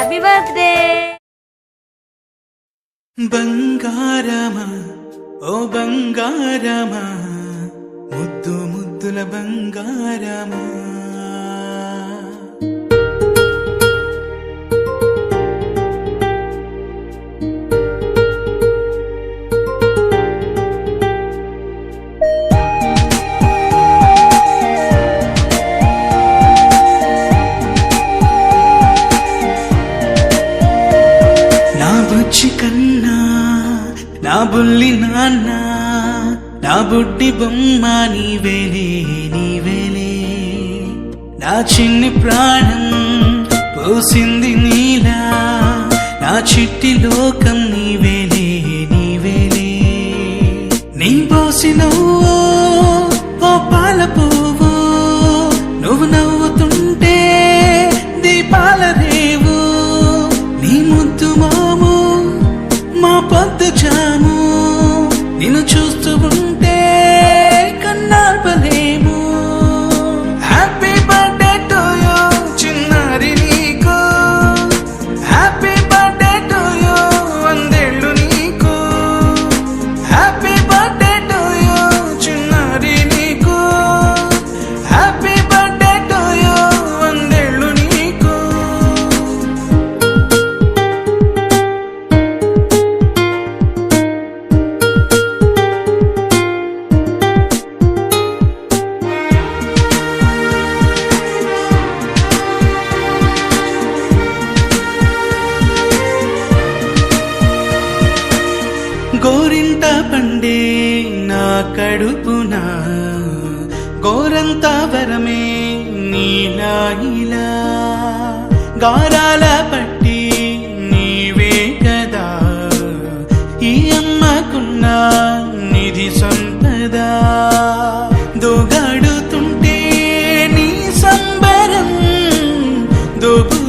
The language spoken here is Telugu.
Happy birthday. బంగారమా ఓ బంగారమా ముద్దు ముద్దుల బంగారమా బుజ్జి కన్నా నా బుల్లి నాన్న నా బుడ్డి బొమ్మ నీవేలే నీవేలే నా చిన్ని ప్రాణం పోసింది నీలా నా చిట్టి లోకం నీవేలే నీవేలే నీ పోసినవో ఓ పాల పువ్వు నువ్వు నవ్వుతుంటే దీపాల రేవు నీ ముద్దు మాము మా పొద్దు జాము నిన్ను చూస్తూ ఉంటే కన్నార్పలేము. హ్యాపీ బర్త్డే టు యూ చిన్నారి నీకు హ్యాపీ బర్త్డే టు యూ వందేళ్ళు నీకు హ్యాపీ బర్త్డే టు యూ చిన్నారి నీకు హ్యాపీ బర్త్డే టు యూ వందేళ్ళు నీకు. గోరింట పండే నా కడుపున గోరంత వరమే నీలా ఇలా గారాల పట్టి నీవే కదా ఈ అమ్మకున్న నిధి సంపద దోగాడుతుంటే నీ సంబరం దోగు